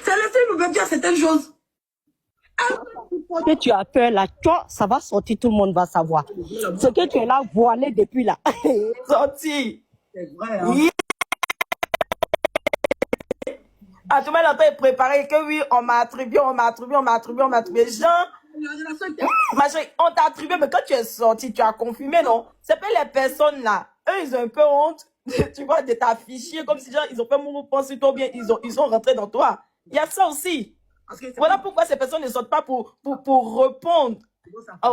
C'est laisser nous veut dire certaines choses. Que tu as peur là, toi, ça va sortir, tout le monde va savoir. Ce que tu es là voilé depuis là. Sorti. C'est vrai, hein. Oui. Ah, tout le monde est préparé que oui, on m'a attribué. Jean, ma chérie, on t'a attribué, mais quand tu es sorti, tu as confirmé, non? C'est pas les personnes là. Eux, ils ont un peu honte, tu vois, de t'afficher comme si genre, ils ont fait mon pense sur toi, bien, ils sont rentrés dans toi. Il y a ça aussi. Voilà pourquoi ces personnes ne sortent pas pour répondre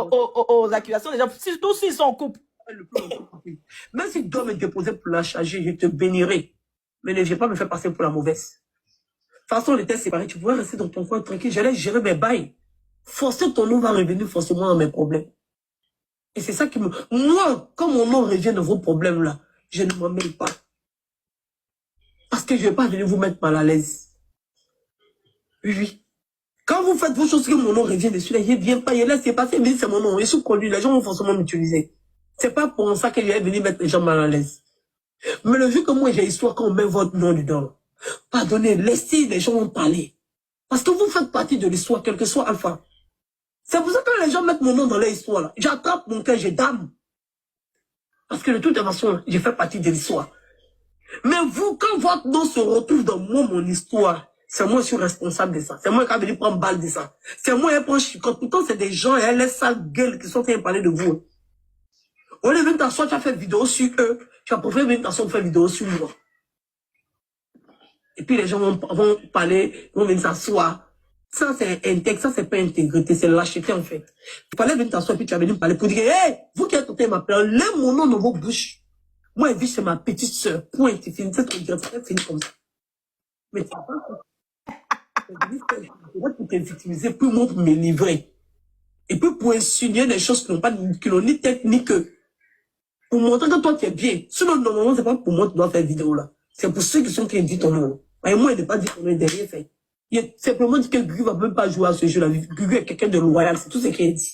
aux accusations des gens, surtout s'ils sont en couple. Même si tu dois me déposer pour la charger, je te bénirai. Mais ne viens pas me faire passer pour la mauvaise. De toute façon, on était séparés, tu pouvais rester dans ton coin tranquille. J'allais gérer mes bails. Forcer ton nom va revenir forcément à mes problèmes. Et c'est ça qui me... Moi, quand mon nom revient dans vos problèmes là, je ne m'en mêle pas. Parce que je ne vais pas venir vous mettre mal à l'aise. Oui, oui. Quand vous faites vos choses que mon nom revient dessus, là, je ne viens pas, je laisse passer, mais c'est mon nom. Et sous conduit, les gens vont forcément m'utiliser. C'est pas pour ça que je vais venir mettre les gens mal à l'aise. Mais le vu que moi j'ai histoire quand on met votre nom dedans, pardonnez, laissez les gens en parler. Parce que vous faites partie de l'histoire, quel que soit Alpha. C'est pour ça que les gens mettent mon nom dans leur histoire là. J'attrape mon cœur, j'ai dame. Parce que de toute façon, j'ai fait partie de l'histoire. Mais vous, quand votre nom se retrouve dans mon histoire, c'est moi qui suis responsable de ça. C'est moi qui vais venir prendre balle de ça. C'est moi qui prends chicotte. Pourtant, c'est des gens et elles laissent sale gueule qui sont en train de parler de vous. Au lieu de venir t'asseoir, tu as fait vidéo sur eux. Tu as préféré venir t'asseoir faire vidéo sur moi. Et puis les gens vont parler, vont venir s'asseoir. Ça, c'est intègre, ça, c'est pas intégrité, c'est lâcheté, en fait. Tu parlais venir t'asseoir, puis tu vas venir me parler pour dire, hé, vous qui êtes en train de m'appeler, lève mon nom dans vos bouches. Moi, elle vit chez ma petite sœur. Point, c'est fini, c'est fini comme ça. Mais tu vas pas pour te victimiser, puis moi, pour me livrer. Et puis pour insinuer des choses qui n'ont ni tête ni queue. Pour montrer que toi, tu es bien. Sinon, normalement, c'est pas pour moi que tu dois faire vidéo là. C'est pour ceux qui sont qui disent ton nom. Et moi, il n'est pas dit ton nom, il n'a rien fait. Il a simplement dit que Gugu va même pas jouer à ce jeu-là. Gugu est quelqu'un de loyal, c'est tout ce qu'il a dit.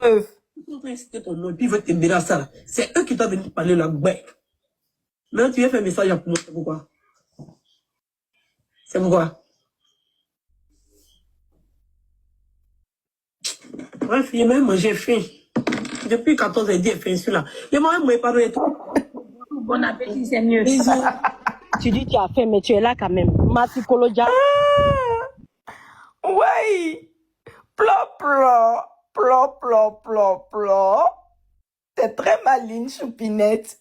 Ils sont en train d'inciter ton nom, et puis ils veulent te mêler à ça là. C'est eux qui doivent venir parler là. Ouais. Maintenant, tu viens faire un message à moi, c'est pourquoi? C'est pourquoi? Bref, il même j'ai faim. Depuis 14 h 10, j'ai faim celui-là. Il m'a même parlé et tout. Bon appétit, c'est mieux. Bisous. Tu dis tu as fait, mais tu es là quand même. Ma psychologie. Oui. Plop, plop. Plop, plop, plop, plop. T'es très maligne, choupinette.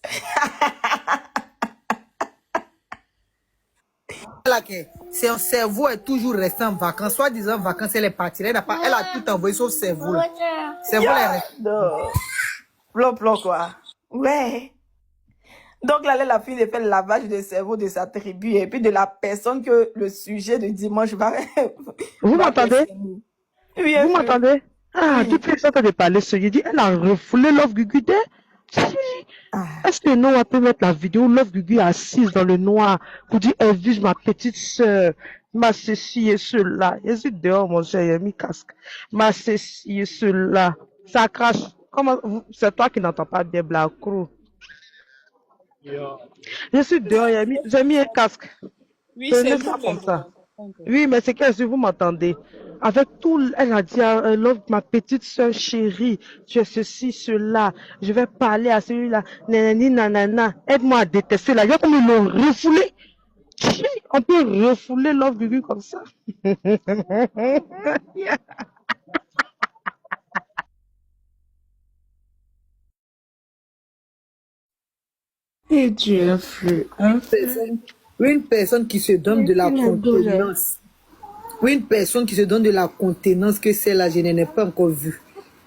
Son cerveau est toujours resté en vacances. Soit disant en vacances, elle est partie. Elle a tout envoyé son cerveau. Là. Cerveau est resté. Plop, plop, quoi. Ouais. Donc là, la fille de faire le lavage de cerveau de sa tribu et puis de la personne que le sujet de dimanche va... Vous m'entendez? Oui, vous m'entendez? Ah, oui. Toute les gens de parler, ce dit, elle a refoulé Love Gugu. Est-ce que nous, on peut mettre la vidéo Love Gugu assise dans le noir pour dire, elle vise ma petite soeur, ma ceci et cela. Hésite dehors, mon cher, il a mis casque. Ma ceci et cela. Ça crache. Comment, c'est toi qui n'entends pas bien Black Crew. Je suis dehors, j'ai mis un casque. Oui, c'est ça comme ça. Oui, mais c'est que si vous m'entendez. Avec tout, elle a dit, ma petite soeur chérie, tu es ceci, cela. Je vais parler à celui-là. Nanani, nanana. Aide-moi à détester là. Il y a comme ils l'ont refoulé. On peut refouler Love Gugu comme ça. Et Dieu, Une personne qui se donne de la contenance. Oui, une personne qui se donne de la contenance que celle-là, je n'en ai pas encore vue.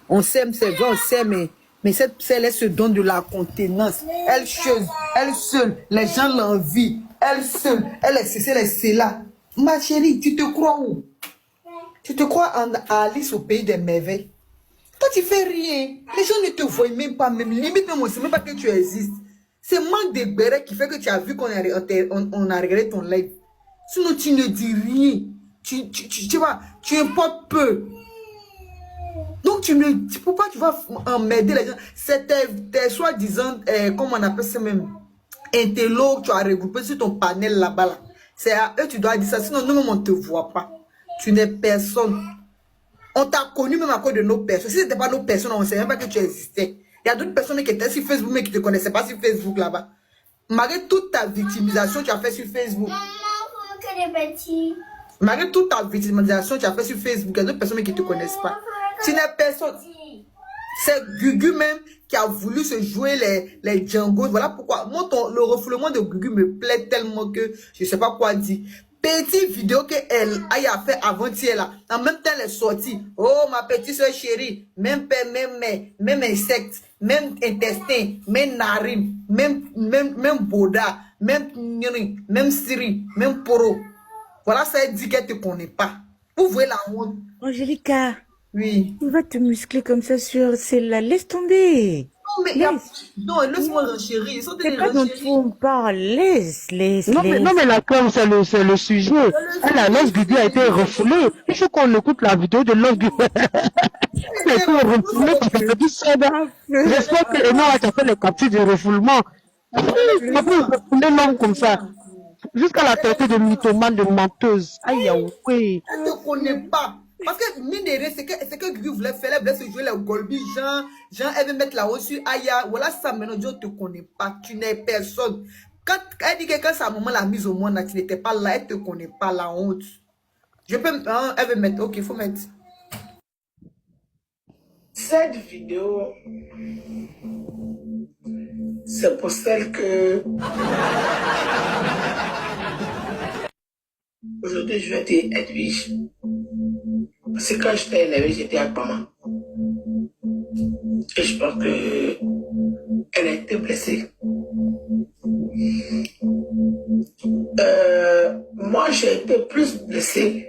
On s'aime, c'est vrai, on s'aime, mais celle-là se donne de la contenance. Elle seule, les gens l'envient. Elle seule, elle est ceci, elle est cela. Ma chérie, tu te crois où? Tu te crois à Alice au pays des merveilles? Toi, tu fais rien. Les gens ne te voient même pas, même limite, même on ne sait même pas que tu existes. C'est manque de béret qui fait que tu as vu qu'on a regardé ton live. Sinon, tu ne dis rien. Tu vois, tu importes peu. Donc, pourquoi tu vas emmerder les gens? C'est tes soi-disant, comment on appelle ça même, intello, tu as regroupé sur ton panel là-bas. Là. C'est à eux tu dois dire ça, sinon nous-mêmes on ne te voit pas. Tu n'es personne. On t'a connu même à cause de nos personnes. Si ce n'était pas nos personnes, on ne savait même pas que tu existais. Il y a d'autres personnes qui étaient sur Facebook mais qui ne te connaissaient pas sur Facebook là-bas. Malgré toute ta victimisation, tu as fait sur Facebook. Maman, que des petits. Malgré toute ta victimisation, tu as fait sur Facebook. Il y a d'autres personnes qui ne te connaissent pas. Tu n'es personne. C'est Gugu même qui a voulu se jouer les Django. Voilà pourquoi. Moi, le refoulement de Gugu me plaît tellement que je ne sais pas quoi dire. Petite vidéo qu'elle a fait avant-hier là. En même temps, elle est sortie. Oh, ma petite soeur chérie. Même père, même mère, même insecte, même intestin, même narine, même boda, même siri, même poro. Voilà, ça dit qu'elle ne te connaît pas. Vous voyez la honte. Angélica, oui. il va te muscler comme ça sur celle-là. Laisse tomber. Non, mais non, laisse-moi renchérir. C'est pas dont on parle. Laisse. Non, mais la com, c'est le sujet. La Love Gugu a été refoulée. Il faut qu'on écoute la vidéo de Love Gugu. Elle a été refoulée parce qu'elle a dit ça. J'espère que Eno a fait le capture du refoulement. On peut refouler l'homme comme ça. Jusqu'à la traiter de mythomane, de menteuse. Aïe, oui. Elle ne te connaît pas. Parce que, mine de rien, c'est que Gugu voulait faire, elle voulait se jouer les Golby, Jean, elle veut mettre là-haut sur Aya. Voilà ça, maintenant, Dieu ne te connaît pas. Tu n'es personne. Quand elle dit que quand sa maman l'a mise au monde, tu n'étais pas là, elle ne te connaît pas, la honte. Je peux, hein, elle veut mettre, ok, il faut mettre. Cette vidéo, c'est pour celle que... Aujourd'hui, je vais dire Edwige. Parce que quand j'étais énervée, j'étais avec maman. Et je pense que elle a été blessée. Moi, j'ai été plus blessée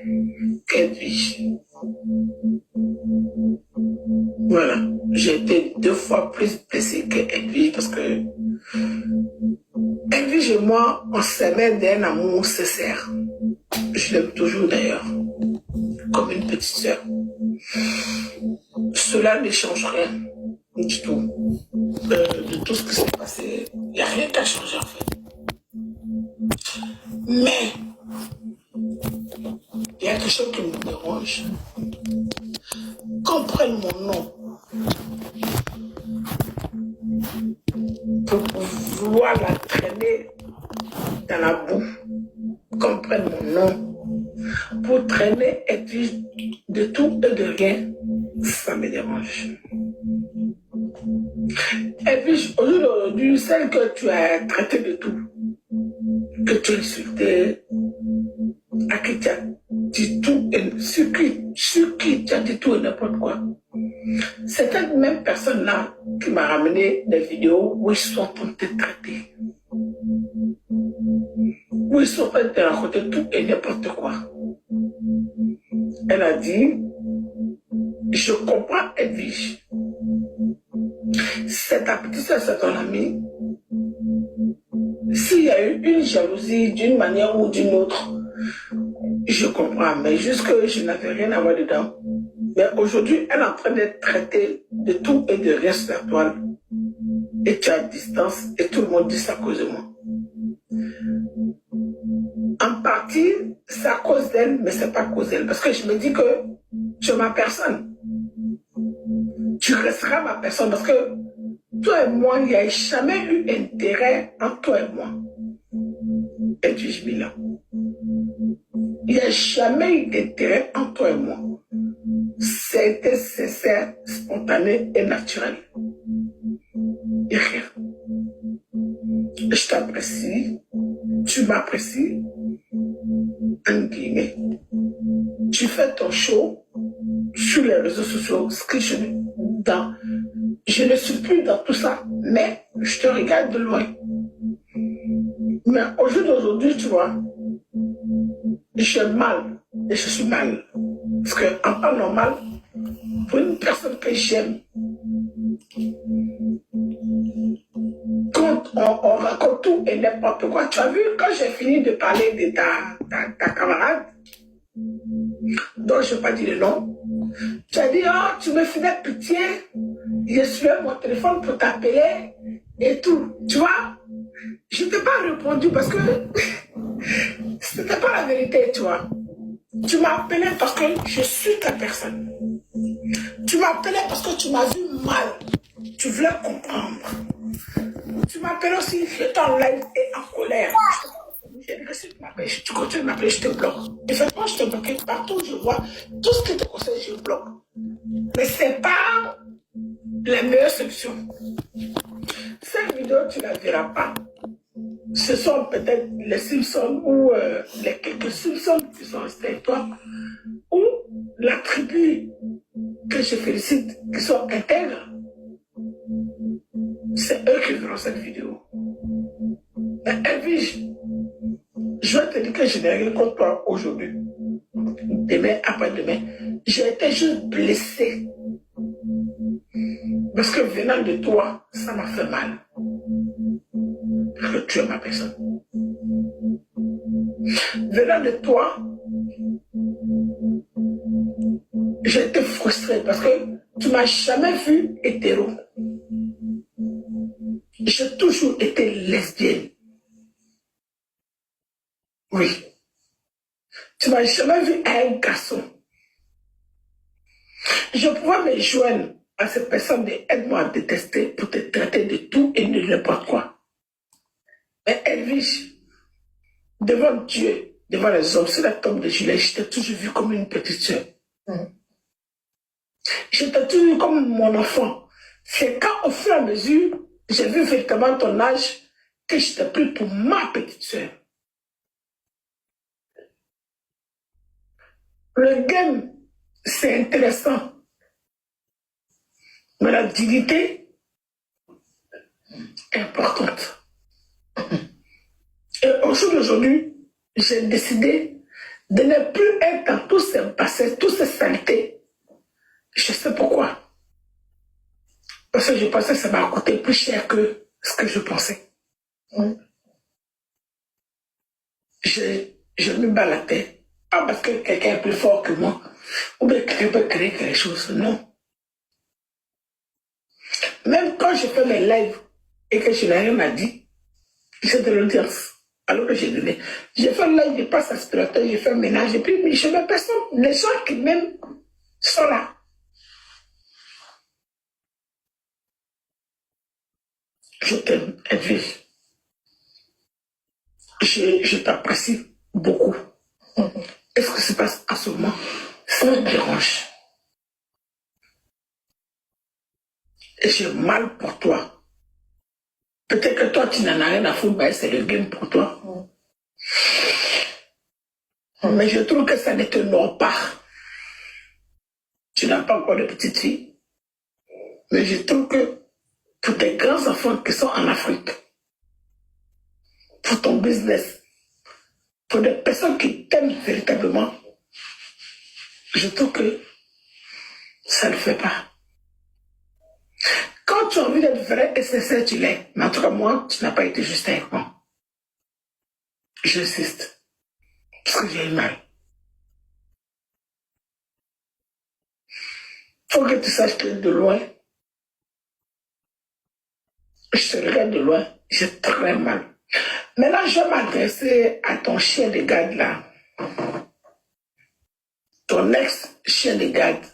qu'Edwige. Voilà. J'ai été 2 fois plus blessée qu'Edwige parce que Edwige et moi, on s'aimait d'un amour sincère. Je l'aime toujours d'ailleurs, comme une petite sœur. Cela ne change rien du tout. De tout ce qui s'est passé, il n'y a rien qui a changé en fait. Mais, il y a quelque chose qui me dérange. Qu'on prenne mon nom pour vouloir la traîner dans la boue. Qu'on prenne mon nom pour traîner et puis de tout et de rien, ça me dérange. Et puis aujourd'hui, celle que tu as traitée de tout, que tu as insulté, à qui tu as dit tout, et sur qui tu as dit tout et n'importe quoi, c'est cette même personne-là qui m'a ramené des vidéos où ils sont en train de te traiter. Où ils sont en train de te raconter tout et n'importe quoi. Elle a dit, je comprends Edwige. C'est ta petite soeur, c'est ton amie. S'il y a eu une jalousie d'une manière ou d'une autre, je comprends, mais juste que je n'avais rien à voir dedans. Mais aujourd'hui, elle est en train d'être traitée de tout et de rien sur la toile. Et tu es à distance et tout le monde dit ça à cause de moi. En partie, c'est à cause d'elle, mais c'est pas à cause d'elle. Parce que je me dis que tu es ma personne. Tu resteras ma personne parce que toi et moi, il n'y a jamais eu intérêt entre toi et moi. Et tu es là. Il n'y a jamais eu d'intérêt entre toi et moi. C'était sincère, spontané et naturel. Et rien. Je t'apprécie. Tu m'apprécies. En guillemets. Tu fais ton show sur les réseaux sociaux. Ce que je ne suis plus dans tout ça. Mais je te regarde de loin. Mais au jour d'aujourd'hui, tu vois, je suis mal. Et je suis mal. Parce qu'en temps normal, pour une personne que j'aime, quand on raconte tout et n'importe quoi, tu as vu, quand j'ai fini de parler de ta camarade, dont je n'ai pas dit le nom, tu as dit, oh, tu me faisais pitié, je suivais mon téléphone pour t'appeler et tout. Tu vois, je ne t'ai pas répondu parce que C'était pas la vérité, tu vois. Tu m'as appelé parce que je suis ta personne. Tu m'as appelé parce que tu m'as vu mal. Tu voulais comprendre. Tu m'appelles aussi, j'étais en live et en colère. J'ai dit que si tu m'appelles, tu continues de m'appeler, je te bloque. Effectivement, je te bloque. Partout où je vois, tout ce qui te concerne, je bloque. Mais ce n'est pas la meilleure solution. Cette vidéo, tu ne la verras pas. Ce sont peut-être les Simpsons ou les quelques Simpsons qui sont restés avec toi, ou la tribu que je félicite, qui sont intègres. C'est eux qui verront cette vidéo. Mais Elvige, je vais te dire que je n'ai rien contre toi aujourd'hui. Demain, après-demain, j'ai été juste blessée. Parce que venant de toi, ça m'a fait mal. Parce que tu es ma personne. Venant de toi, j'ai été frustrée parce que tu m'as jamais vu hétéro. J'ai toujours été lesbienne. Oui. Tu m'as jamais vu à un garçon. Je pouvais me joindre à cette personne de aide-moi à détester pour te traiter de tout et de n'importe quoi. Mais Elvige, devant Dieu, devant les hommes, sur la tombe de Juliette, je t'ai toujours vu comme une petite soeur. Je t'ai toujours vu comme mon enfant. C'est quand, au fur et à mesure, j'ai vu véritablement ton âge, que je t'ai pris pour ma petite soeur. Le game, c'est intéressant. Mais la dignité est importante. Et au jour d'aujourd'hui, j'ai décidé de ne plus être dans tous ces passés, toutes ces saletés. Je sais pourquoi. Parce que je pensais que ça m'a coûté plus cher que ce que je pensais. Je me bats la tête. Pas parce que quelqu'un est plus fort que moi. Ou bien quelqu'un peut créer quelque chose. Non. Même quand je fais mes lives et que je n'ai rien à dire, j'ai de l'audience. Alors que j'ai donné. J'ai fait le live, je passe aspirateur, je fais le ménage, et puis je mets personne. Les gens qui m'aiment sont là. Je t'aime, Edwige. Je t'apprécie beaucoup. Et ce qui se passe en ce moment, ça me dérange. Et j'ai mal pour toi. Peut-être que toi, tu n'en as rien à foutre, mais c'est le game pour toi. Mais je trouve que ça ne te honore pas. Tu n'as pas encore de petite fille. Mais je trouve que pour tes grands enfants qui sont en Afrique, pour ton business, pour des personnes qui t'aiment véritablement, je trouve que ça ne le fait pas. Quand tu as envie d'être vrai et sincère, tu l'es. Mais en tout cas, moi, tu n'as pas été juste avec moi. J'insiste. Parce que j'ai eu mal. Faut que tu saches que de loin, je te regarde de loin, j'ai très mal. Maintenant, je vais m'adresser à ton chien de garde là. Ton ex-chien de garde.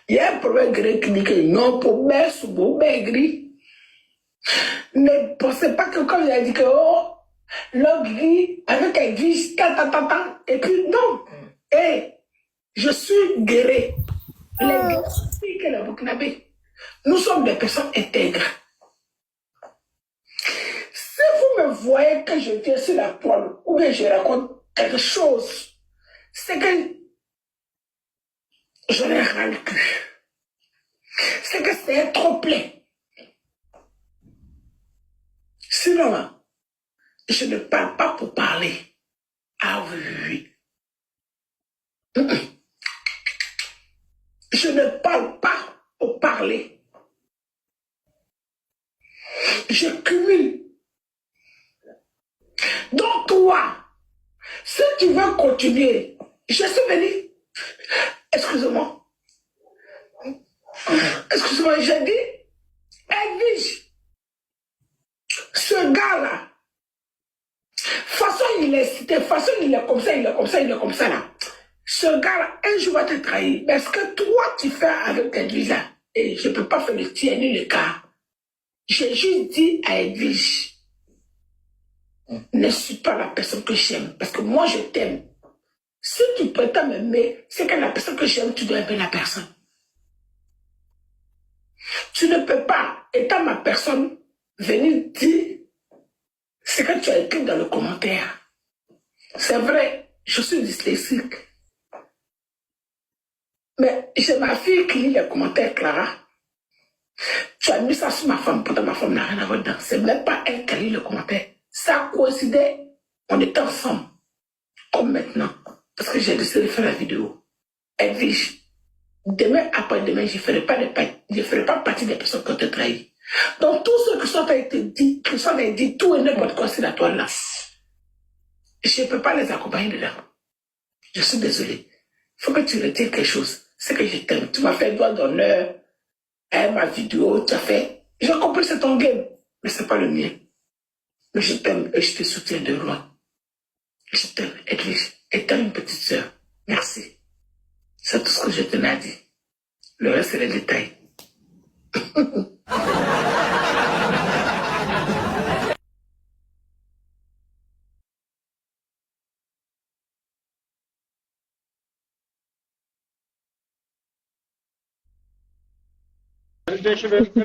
Il y a un problème grec qui dit que non, pour baisse ou pour gris. Ne pensez pas que comme il a dit que oh, l'homme gris avec un vis, et puis non. Et je suis guéri. Les filles que le Burkinabé, nous sommes des personnes intègres. Si vous me voyez que je viens sur la toile ou bien je raconte quelque chose, c'est que j'en ai ras le cul. C'est que c'est trop plein. Sinon, je ne parle pas pour parler. Ah oui, oui. Je ne parle pas pour parler. Je cumule. Donc toi, si tu veux continuer, je suis venu. Excusez-moi. Excusez-moi, j'ai dit, Edwige, ce gars-là, Façon, il est cité, façon, il est comme ça, il est comme ça, il est comme ça, là. Ce gars-là, un jour va te trahir. Mais ce que toi, tu fais avec Edwige, là, et je ne peux pas faire le tien ni le cas. J'ai juste dit à Edwige, ne suis pas la personne que j'aime, parce que moi, je t'aime. Si tu prétends m'aimer, c'est que la personne que j'aime, tu dois aimer la personne. Tu ne peux pas, étant ma personne, venir dire ce que tu as écrit dans le commentaire. C'est vrai, je suis dyslexique. Mais j'ai ma fille qui lit les commentaires, Clara. Tu as mis ça sur ma femme, pourtant ma femme n'a rien à voir dedans. C'est même pas elle qui a lu le commentaire. Ça coïncidait, on était ensemble. Comme maintenant. Parce que j'ai décidé de faire la vidéo. Edwige, demain, après-demain, je ne ferai pas partie des personnes qui ont été trahies. Donc, tous ceux qui sont été dit, tout et n'importe quoi sur la toile là, je ne peux pas les accompagner dedans. Je suis désolé. Il faut que tu retires quelque chose. C'est que je t'aime. Tu m'as fait doigt d'honneur. Ma vidéo, tu as fait. J'ai compris, c'est ton game. Mais ce n'est pas le mien. Mais je t'aime et je te soutiens de loin. Je t'aime, Edwige. Étant une petite sœur. Merci. C'est tout ce que je tenais à dire. Le reste, c'est les détails.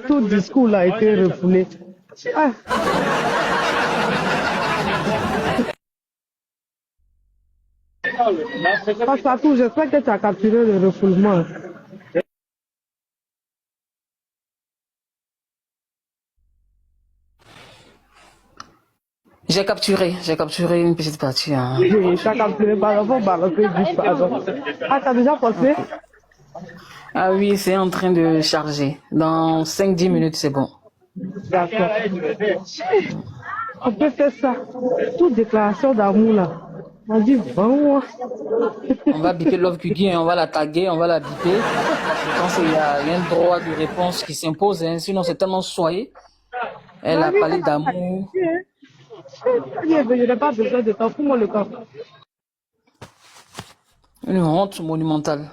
Tout le discours là a été refoulé. Ah. Passe-partout, j'espère que tu as capturé le refoulement. J'ai capturé une petite partie. Hein. Oui, tu as capturé par rapport du pardon. Ah, tu as déjà posté? Ah oui, c'est en train de charger. Dans 5-10 minutes, c'est bon. D'accord. On peut faire ça. Toute déclaration d'amour là. On dit vraiment. On va biper Love Guigui, on va la taguer, on va la biper. Je pense qu'il y a un droit de réponse qui s'impose, hein. Sinon c'est tellement soyé. Elle a parlé d'amour. Je n'ai pas besoin de temps. Fous-moi le camp. Une honte monumentale.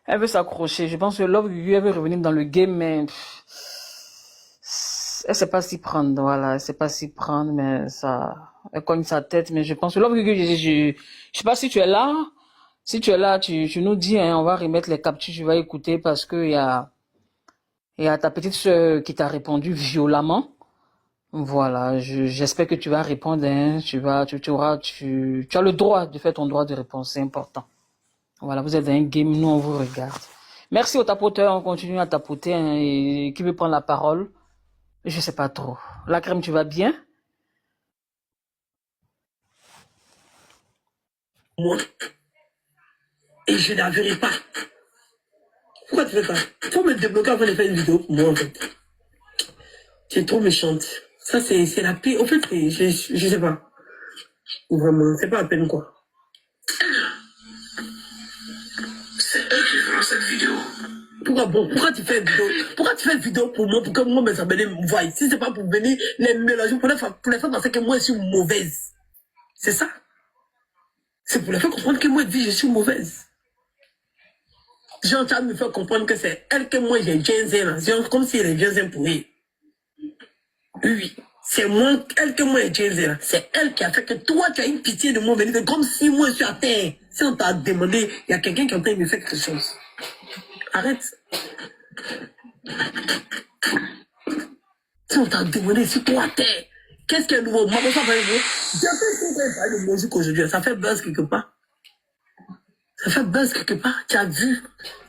Elle veut s'accrocher. Je pense que Love Guigui, elle veut revenir dans le game, mais elle sait pas s'y prendre. Voilà, elle sait pas s'y prendre, mais ça, elle cogne sa tête. Mais je pense que Love Guigui, je sais pas si tu es là. Si tu es là, tu nous dis, hein, on va remettre les captures, tu vas écouter parce que il y a ta petite soeur qui t'a répondu violemment. Voilà, j'espère que tu vas répondre, hein. Tu as le droit de faire ton droit de réponse, c'est important. Voilà, vous êtes dans un game, nous on vous regarde. Merci aux tapoteurs, on continue à tapoter, hein, et qui veut prendre la parole? Je sais pas trop. La crème, tu vas bien? Moi. Et je n'avais pas. Pourquoi tu fais pas? Il faut me débloquer avant de faire une vidéo pour moi, en fait. Tu es trop méchante. Ça, c'est la pire. En fait, je sais pas. Vraiment, c'est pas la peine, quoi. C'est elle qui fera cette vidéo. Pourquoi tu fais une vidéo? Pourquoi tu fais une vidéo pour moi, pour que moi, mes abonnés me voient? Si c'est pas pour venir les mélanger, pour les faire penser que moi, je suis mauvaise. C'est ça? C'est pour les faire comprendre que moi, je suis mauvaise. J'ai en train de me faire comprendre que c'est elle que moi, j'ai ginseng. C'est comme si elle est ginseng pour elle. Oui. C'est moi, elle que moi, j'ai ginseng. C'est elle qui a fait que toi, tu as une pitié de moi, venir comme si moi, je suis à terre. Si on t'a demandé, il y a quelqu'un qui est en train de me faire quelque chose. Arrête. Si on t'a demandé, si toi à terre, qu'est-ce qui est nouveau? Moi, ça fait de musique aujourd'hui. Ça fait buzz quelque part. Ça fait buzz quelque part. Tu as vu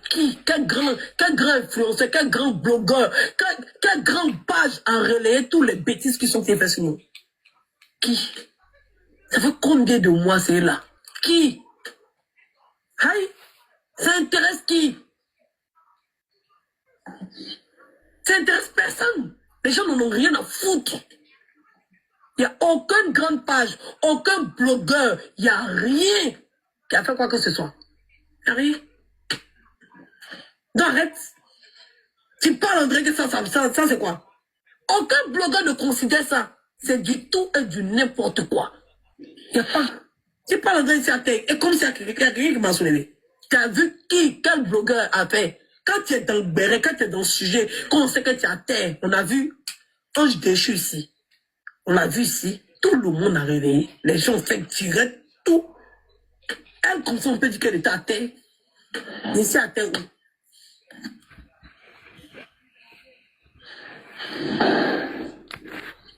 qui? Quel grand influenceur, quel grand blogueur, quelle grande page a relayé tous les bêtises qui sont faites sur nous? Qui? Ça fait combien de mois c'est là? Qui? Aïe, ça intéresse qui? Ça intéresse personne. Les gens n'en ont rien à foutre. Il n'y a aucune grande page, aucun blogueur, il n'y a rien qui a fait quoi que ce soit. Il n'y a rien. Donc arrête. Tu parles André que ça c'est quoi? Aucun blogueur ne considère ça. C'est du tout et du n'importe quoi. Y a pas... Tu parles dans ici à terre, et comme c'est quelqu'un qui m'a soulevé. Tu as vu quel blogueur a fait? Quand tu es dans le béret, quand tu es dans le sujet, quand on sait que tu es à terre, on a vu Ange déchu ici. On l'a vu ici. Tout le monde a réveillé. Les gens ont fait tirer tout. Elle, comme ça, on peut dire qu'elle était à terre. Mais c'est à terre où?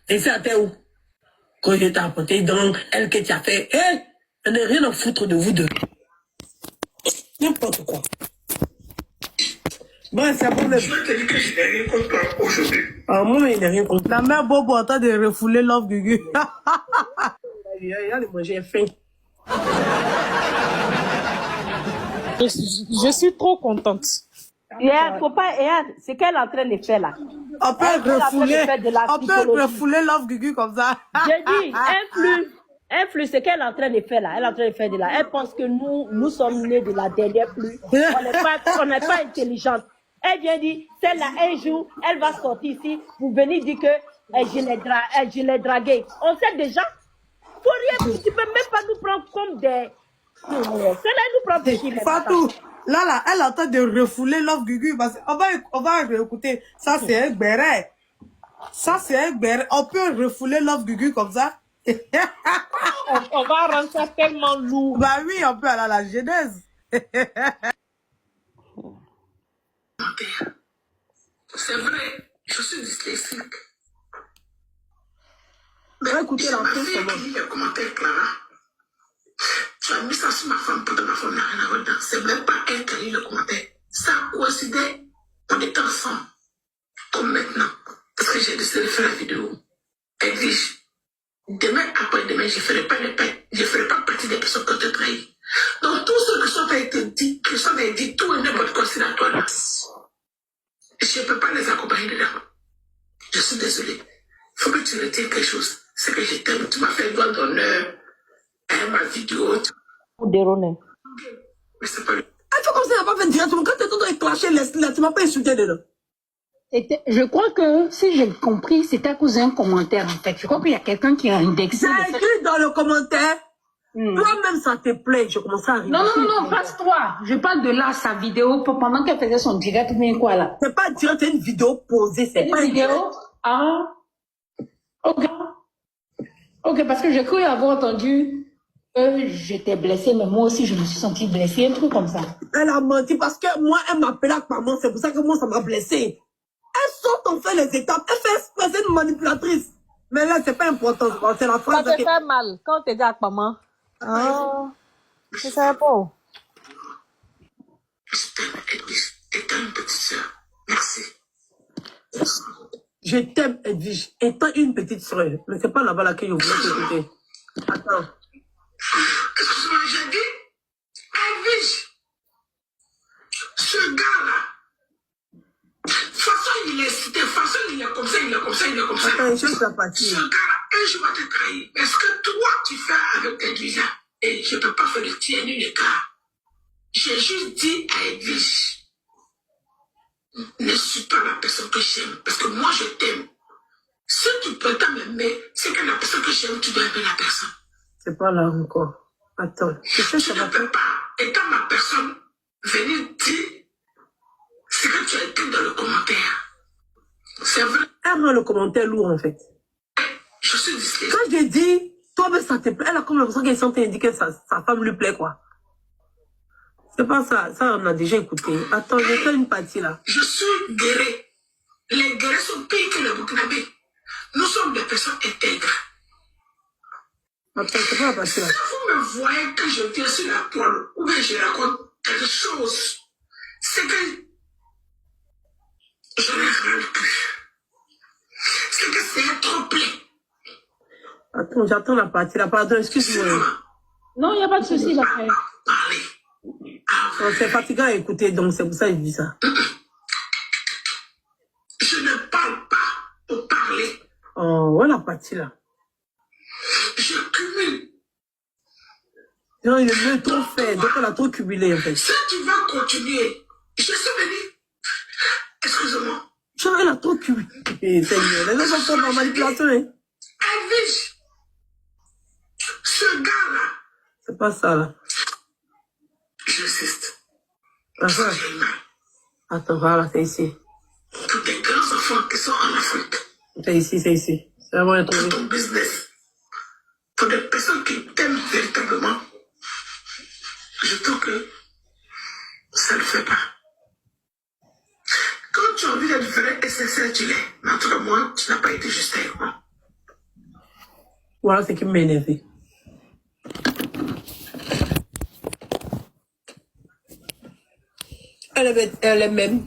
Et c'est à terre où? Quand je t'ai apporté, donc, elle que tu as fait, elle n'a rien à foutre de vous deux. N'importe quoi. Bon, c'est bon. Je vais te dire que je n'ai rien contre toi aujourd'hui. Ah, moi, il n'a rien contre. La mère Bobo en train de refouler Love Gugu. Allez, moi, j'ai faim. Je suis trop contente. Faut pas, c'est qu'elle est en train de faire là. On peut refouler Love Gugu comme ça. J'ai dit, influe, c'est qu'elle est en train de faire là. Elle est en train de faire de là. Elle pense que nous sommes nés de la dernière pluie. On n'est pas intelligente. Elle vient dire, celle-là, un jour, elle va sortir ici pour venir dire que je l'ai draguée. On sait déjà. Faut rien, tu peux même pas nous prendre comme des... Celle-là, nous prend des chiffres. Fatou, là, elle est en train de refouler Love Gugu. On va écouter. Ça, c'est un béret. On peut refouler Love Gugu comme ça. On va rendre ça tellement lourd. Bah oui, on peut aller à la genèse. C'est vrai, je suis dyslexique. Mais Écoutez, c'est la ma fin, fille c'est bon. qui lit les commentaires, Clara. Tu as mis ça sur ma femme pendant ma femme n'a rien à voir dedans. C'est même pas elle qui a lu le commentaire. Ça coïncidait, on était ensemble. Comme maintenant. Parce que j'ai décidé de faire la vidéo. Elle dit, demain après-demain, je ne ferai pas partie des personnes qui ont trahi. Donc, tous ceux qui sont été dit, tout et n'importe quoi, c'est à toi là. Je ne peux pas les accompagner dedans. Je suis désolée. Il faut que tu retiennes quelque chose. C'est que je t'aime. Tu m'as fait doigt d'honneur. Ma vidéo. Mais c'est pas le... Ah, tu comme ça, elle n'a pas fait directement. Quand tu es tout dans clasher, laisse-la. Tu m'as pas insulté dedans. Je crois que, si j'ai compris, c'était à cause d'un commentaire, en fait. Je crois qu'il y a quelqu'un qui a indexé. J'ai écrit dans le commentaire. Toi-même, ça te plaît. Je commence à arriver. Non, passe-toi. Je parle de là, sa vidéo, pendant qu'elle faisait son direct, ou bien quoi, là. C'est pas direct, c'est une vidéo posée. C'est pas Une vidéo? Ah. Ok, parce que j'ai cru avoir entendu que j'étais blessée, mais moi aussi, je me suis sentie blessée, un truc comme ça. Elle a menti parce que moi, elle m'appelait avec maman. C'est pour ça que moi, ça m'a blessée. Elle saute, on fait les étapes. Elle fait exprès une manipulatrice. Mais là, c'est pas important. C'est la phrase. Ça te fait mal quand tu es avec maman. Ah, c'est ça, pas. Je t'aime, Edwige. Étant une petite soeur. Merci. Je t'aime, Edwige. Étant une petite soeur. Mais c'est pas là-bas laquelle je voulais t'écouter. Attends. Excuse-moi, j'ai dit, Edwige. Ce gars-là. De toute façon, il est cité. De toute façon, il est comme ça, il est comme ça, il est comme ça. Attends, je cherche la partie. Ce gars-là, un jour va te trahir. Mais ce que toi, tu fais avec Edwige, et je ne peux pas faire le tien ni le cas. J'ai juste dit à Edwige, ne suis pas la personne que j'aime. Parce que moi, je t'aime. Si tu prétends m'aimer, c'est que la personne que j'aime, tu dois aimer la personne. C'est pas là encore. Attends. Je ne peux pas, étant ma personne, venir dire ce que tu as écrit dans le commentaire. C'est vrai. Elle rend le commentaire lourd, en fait. Je suis dyslexique. Quand j'ai dit, toi-même, ça te plaît, elle a comme l'impression qu'elle sentait indiquer que sa femme lui plaît, quoi. C'est pas ça. Ça, on a déjà écouté. Attends, j'ai fait une partie, là. Je suis guéri. Les guéris sont pires que les Burkinabés. Nous sommes des personnes intègres. Attends, c'est pas la partie, là. Si vous me voyez que je viens sur la toile, ou bien je raconte quelque chose, c'est que je n'ai rien plus. C'est que c'est trop plein. Attends, j'attends la partie, là. Pardon, excuse-moi. Non, il n'y a pas de souci, là, frère. Parlez. C'est fatigant à écouter, donc c'est pour ça que je dis ça. Je ne parle pas pour parler. Oh, ouais, la partie, là. Je cumule. Non, il est mieux trop fait, donc elle a trop cumulé, en fait. Si tu vas continuer, je suis venu. Excuse-moi. Genre, elle a trop cumulé. Et Seigneur, les gens sont en manipulation, hein. Edwige, ce gars-là, C'est pas ça, là. j'insiste. Attends, attends, voilà, c'est ici. Tous tes grands enfants qui sont en Afrique, C'est ici, c'est ici. C'est vraiment pour trouvé. ton business, pour des personnes qui t'aiment véritablement, je trouve que ça ne le fait pas. Quand tu as envie d'être vrai et sincère, tu l'es. Mais entre moi, tu n'as pas été juste avec moi. Voilà ce qui m'a énervé. Elle est même,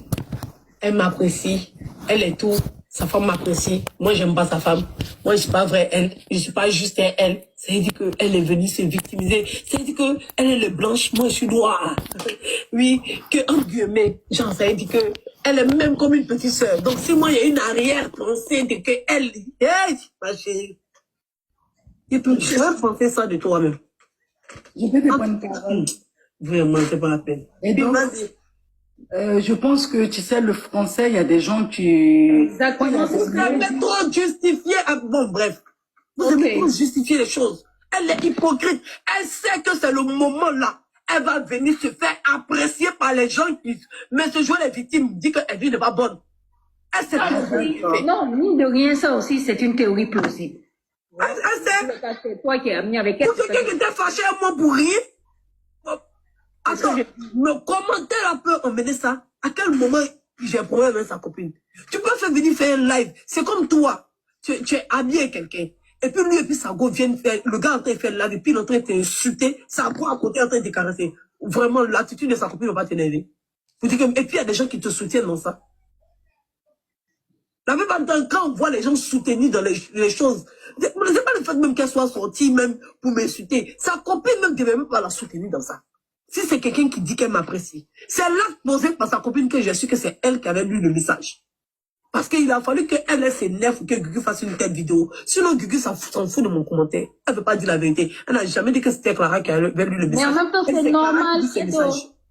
elle m'apprécie, elle est tout, sa femme m'apprécie, moi j'aime pas sa femme, moi je suis pas vraie elle, je suis pas juste elle, ça veut dire qu'elle est venue se victimiser, ça veut dire qu'elle est le blanche, moi je suis noire, oui, que en guillemets, genre ça veut dire que elle est même comme une petite sœur, donc si moi il y a une arrière-pensée de que elle, hey, ma chérie, tu peux penser ça de toi-même. Je peux te prendre parole. Vraiment, c'est pas la peine. Et donc, je pense que, tu sais, le français, il y a des gens qui... Exactement. Vous savez trop justifier. Bon, bref. Vous aimez trop justifier les choses. Elle est hypocrite. Elle sait que c'est le moment là. Elle va venir se faire apprécier par les gens qui... Mais ce jour, les victimes dit qu'elle n'est pas bonne. Elle sait que... Non, mine de rien, ça aussi, c'est une théorie plausible. Elle sait. C'est toi qui es amené avec elle. Pour quelqu'un qui était fâché à moi pour rien. Attends, mais comment elle peut emmener ça? À quel moment j'ai un problème avec sa copine? Tu peux faire venir faire un live. C'est comme toi. Tu es ami avec quelqu'un. Et puis lui et puis sa go viennent faire, le gars en train de faire le live, et puis il est en train de t'insulter, sa go à côté en train de te caresser. Vraiment, l'attitude de sa copine ne va pas t'énerver. Et puis il y a des gens qui te soutiennent dans ça. La plupart du temps, quand on voit les gens soutenir dans les choses, c'est pas le fait même qu'elle soit sortie même pour m'insulter. Sa copine même ne devait même pas la soutenir dans ça. Si c'est quelqu'un qui dit qu'elle m'apprécie, c'est l'acte posé par sa copine que j'ai su que c'est elle qui avait lu le message. Parce qu'il a fallu qu'elle s'énerve ou que Gugu fasse une telle vidéo. Sinon, Gugu s'en fout de mon commentaire. Elle ne veut pas dire la vérité. Elle n'a jamais dit que c'était Clara qui avait lu le message. Mais en même temps, c'est normal.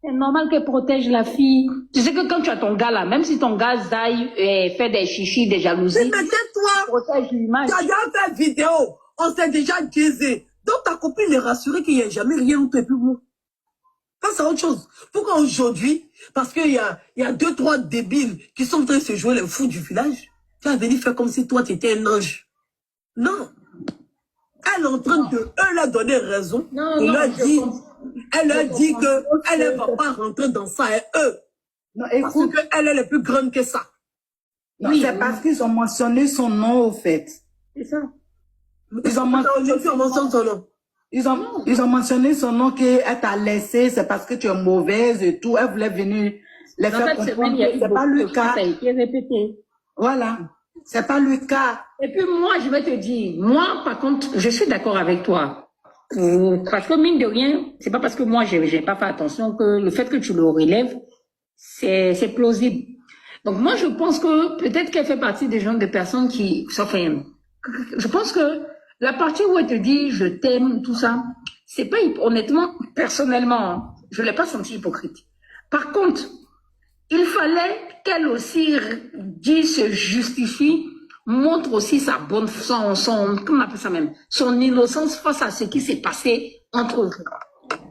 C'est normal qu'elle protège la fille. Tu sais que quand tu as ton gars là, même si ton gars zaille et fait des chichis, des jalousies, mais tais-toi. Protège l'image. Tu as déjà fait vidéo. On s'est déjà disé. Donc ta copine est rassurée qu'il n'y a jamais rien entre eux et moi. Passe à autre chose. Pourquoi aujourd'hui, parce qu'il y a 2-3 débiles qui sont en train de se jouer les fous du village, tu vas venir faire comme si toi tu étais un ange. Non. Elle est en train de leur donner raison. Elle leur dit qu'elle ne va pas rentrer dans ça et eux. Non, parce qu'elle est plus grande que ça. Non, oui, c'est parce qu'ils ont mentionné son nom au fait. C'est ça. Ils ont mentionné son nom. Ils ont mentionné son nom qu'elle t'a laissé, c'est parce que tu es mauvaise et tout. Elle voulait venir les faire comprendre que c'est pas le cas. Ça a été répété. Voilà. C'est pas le cas. Et puis moi, je vais te dire, moi, par contre, je suis d'accord avec toi. Parce que mine de rien, c'est pas parce que moi, j'ai pas fait attention que le fait que tu le relèves, c'est plausible. Donc moi, je pense que peut-être qu'elle fait partie des gens, de personnes qui, enfin, je pense que la partie où elle te dit je t'aime, tout ça, c'est pas, honnêtement, personnellement, je l'ai pas senti hypocrite. Par contre, il fallait qu'elle aussi dise, se justifie, montre aussi sa bonne, comment on appelle ça même, son innocence face à ce qui s'est passé entre eux.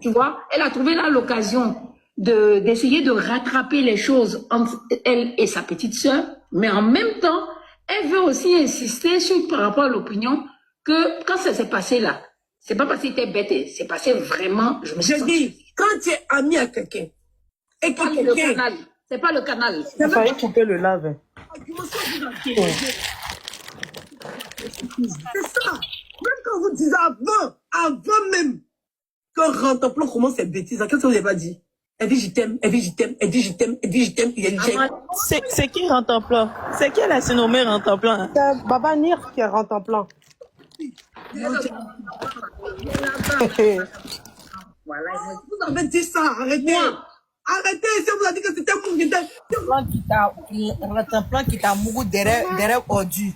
Tu vois, elle a trouvé là l'occasion d'essayer de rattraper les choses entre elle et sa petite sœur, mais en même temps, elle veut aussi insister sur, par rapport à l'opinion, que quand ça s'est passé là, c'est pas parce que t'es bête, c'est passé vraiment, je dis, quand tu es ami à quelqu'un, et que quelqu'un... C'est pas le canal. Il fallait couper le lave. C'est ça. Même quand vous disiez avant même que Rentaplan commence ses bêtises, qu'est-ce que vous n'avez pas dit? Elle dit je t'aime, elle dit je t'aime, elle dit je t'aime, elle dit je t'aime, il y a une chaîne. C'est qui Rentaplan? C'est qui elle a surnommé Rentaplan? C'est Baba Nir qui est Rentaplan. Voilà, vous avez dit ça, arrêtez. Arrêtez, si on vous a dit que c'était mon guide. Rentaplan qui t'a mouru derrière Ordu.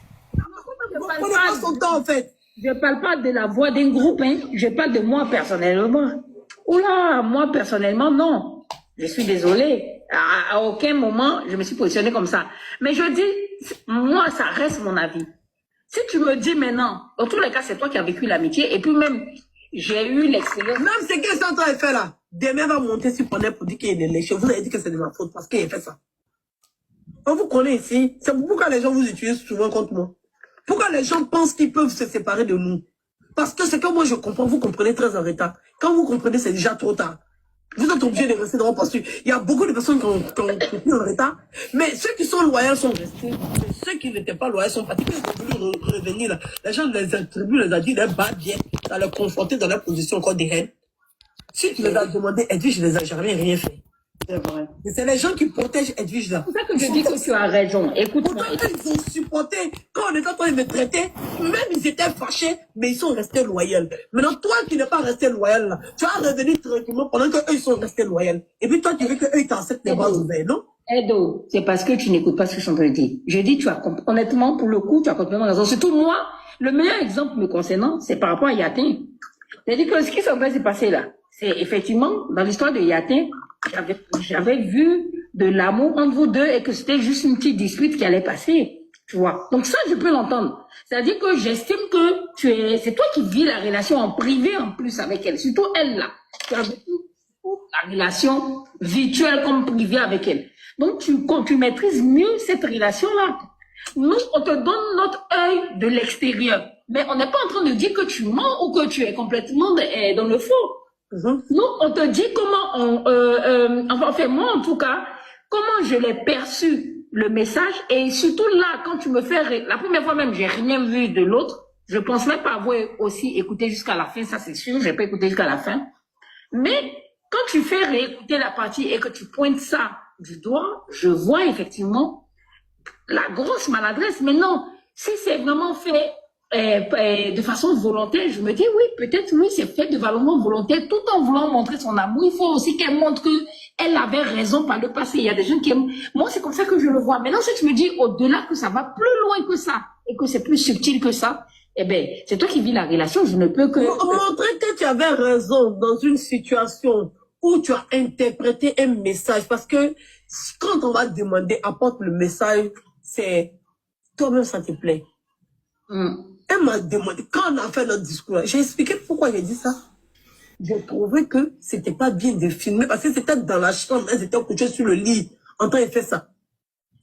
Je parle pas de la voix d'un groupe, hein. Je parle de moi personnellement. Oula, moi personnellement, non. Je suis désolée. À aucun moment, je me suis positionnée comme ça. Mais je dis, moi, ça reste mon avis. Si tu me dis maintenant, dans tous les cas, c'est toi qui as vécu l'amitié, et puis même, j'ai eu l'expérience. Même ce que c'est en train de faire là, demain va monter sur Panel pour dire qu'il est léché. Vous avez dit que c'est de ma faute parce qu'il a fait ça. On vous connaît ici. C'est pourquoi les gens vous utilisent souvent contre moi. Pourquoi les gens pensent qu'ils peuvent se séparer de nous? Parce que c'est que moi je comprends, vous comprenez très en retard. Quand vous comprenez, c'est déjà trop tard. Vous êtes obligé de rester dans parce qu'il y a beaucoup de personnes qui ont compris en retard. Mais ceux qui sont loyaux sont restés. Ceux qui n'étaient pas loyaux sont partis. Quand ils ont voulu revenir là, les gens les attribuent, les a dit, les battent bien, à les confronter dans leur position encore des reines. Si tu les as demandé, Edwige, je les ai jamais rien fait. C'est vrai. C'est les gens qui protègent Edwige là. C'est pour ça que je dis que tu as raison. Écoute-moi. Pourtant, ils ont supporté. Quand on était en train de me traiter, même ils étaient fâchés, mais ils sont restés loyaux. Maintenant, toi qui n'es pas resté loyal là, tu vas revenir tranquillement pendant qu'eux ils sont restés loyaux. Et puis toi, tu veux qu'eux ils t'acceptent les bras ouverts, non? Edo, c'est parce que tu n'écoutes pas ce que je suis en train de dire. Je dis, honnêtement, pour le coup, tu as complètement raison. Surtout moi, le meilleur exemple me concernant, c'est par rapport à Yatin. C'est-à-dire que ce qui s'est passé là, c'est effectivement, dans l'histoire de Yatin, j'avais vu de l'amour entre vous deux et que c'était juste une petite dispute qui allait passer. Tu vois. Donc ça, je peux l'entendre. C'est-à-dire que j'estime que c'est toi qui vis la relation en privé en plus avec elle. Surtout elle là. Tu as vécu la relation virtuelle comme privée avec elle. Donc tu maîtrises mieux cette relation-là. Nous, on te donne notre œil de l'extérieur. Mais on n'est pas en train de dire que tu mens ou que tu es complètement dans le faux. Nous, on te dit comment enfin moi en tout cas, comment je l'ai perçu le message et surtout là, quand tu me fais, la première fois même, j'ai rien vu de l'autre. Je pense même pas avoir aussi écouté jusqu'à la fin, ça c'est sûr, j'ai pas écouté jusqu'à la fin. Mais quand tu fais réécouter la partie et que tu pointes ça du doigt, je vois effectivement la grosse maladresse. Mais non, si c'est vraiment fait de façon volontaire, je me dis oui, peut-être oui, c'est fait de façon volontaire, tout en voulant montrer son amour. Il faut aussi qu'elle montre qu'elle avait raison par le passé. Il y a des gens qui aiment. Moi, c'est comme ça que je le vois. Maintenant, si tu me dis au-delà que ça va plus loin que ça et que c'est plus subtil que ça, eh ben, c'est toi qui vis la relation. Je ne peux que montrer que tu avais raison dans une situation où tu as interprété un message. Parce que quand on va demander, apporte le message, c'est toi-même, ça te plaît. Elle m'a demandé, quand on a fait notre discours, j'ai expliqué pourquoi j'ai dit ça. J'ai trouvé que c'était pas bien de filmer parce que c'était dans la chambre, elles étaient couchées sur le lit en train de faire ça.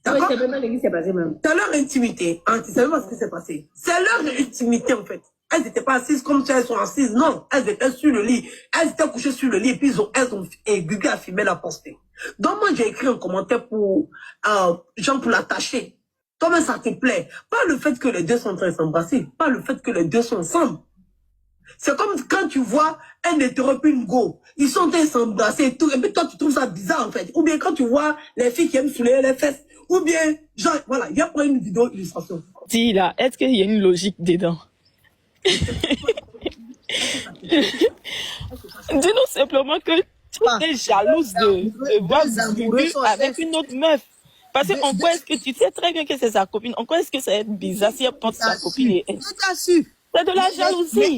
D'accord? Oui, c'est même ce qui s'est passé même. C'est leur intimité. Hein, tu sais pas ce qui s'est passé. C'est leur intimité en fait. Elles n'étaient pas assises comme ça, elles sont assises. Non, elles étaient sur le lit. Elles étaient couchées sur le lit et puis Gugu a filmé la postée. Donc moi j'ai écrit un commentaire pour Jean pour l'attacher. Toi-même, ça te plaît. Pas le fait que les deux sont en train de s'embrasser. Pas le fait que les deux sont ensemble. C'est comme quand tu vois un hétéro et une go. Ils sont en train de s'embrasser et tout. Et puis toi, tu trouves ça bizarre, en fait. Ou bien quand tu vois les filles qui aiment soulever les fesses. Ou bien, genre, voilà, il y a pas une vidéo illustration. Dis là, est-ce qu'il y a une logique dedans? Dis-nous simplement que tu es jalouse de voir Gugu avec une autre meuf. Parce que en quoi est-ce que tu sais très bien que c'est sa copine? En quoi est-ce que c'est bizarre si elle pense sa copine et elle? C'est de la jalousie.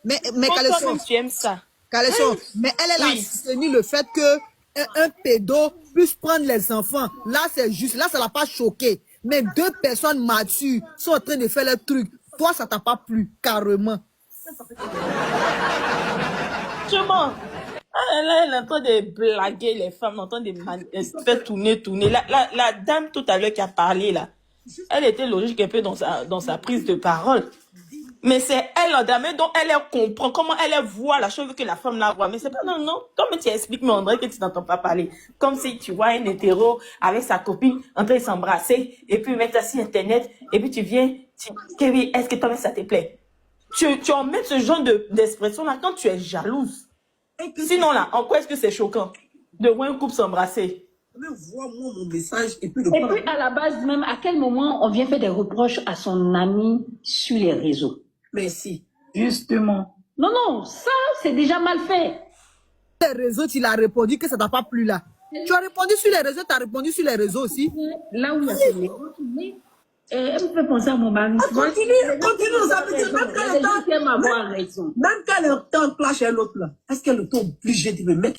Mais toi-même, tu aimes ça. Mais elle a soutenu le fait que un pédo puisse prendre les enfants. Là, c'est juste. Là, ça l'a pas choqué. Mais deux personnes matures sont en train de faire leur truc. Toi, ça t'a pas plu, carrément. Justement. Elle est en train de blaguer les femmes, en train de faire tourner. La dame tout à l'heure qui a parlé là, elle était logique un peu dans sa prise de parole. Mais c'est elle, la dame, dont elle comprend comment elle voit la chose que la femme la voit. Mais c'est pas non. Comme tu expliques, mais on dirait que tu n'entends pas parler. Comme si tu vois un hétéro avec sa copine en train de s'embrasser et puis mettre ça sur Internet et puis tu viens, Kevin, est-ce que toi-même ça te plaît? Tu en mets ce genre d'expression là quand tu es jalouse. Sinon là, en quoi est-ce que c'est choquant de voir un couple s'embrasser? Vois-moi mon message et puis à la base même, à quel moment on vient faire des reproches à son ami sur les réseaux? Merci. Justement. Non, ça c'est déjà mal fait. Les réseaux, tu l'as répondu que ça t'a pas plu là. Tu as répondu sur les réseaux, tu as répondu sur les réseaux aussi. Là où il y a les elle me fait penser à mon mari. Continue, ça veut dire même quand elle est en clash chez l'autre là, est-ce qu'elle est obligée de me mettre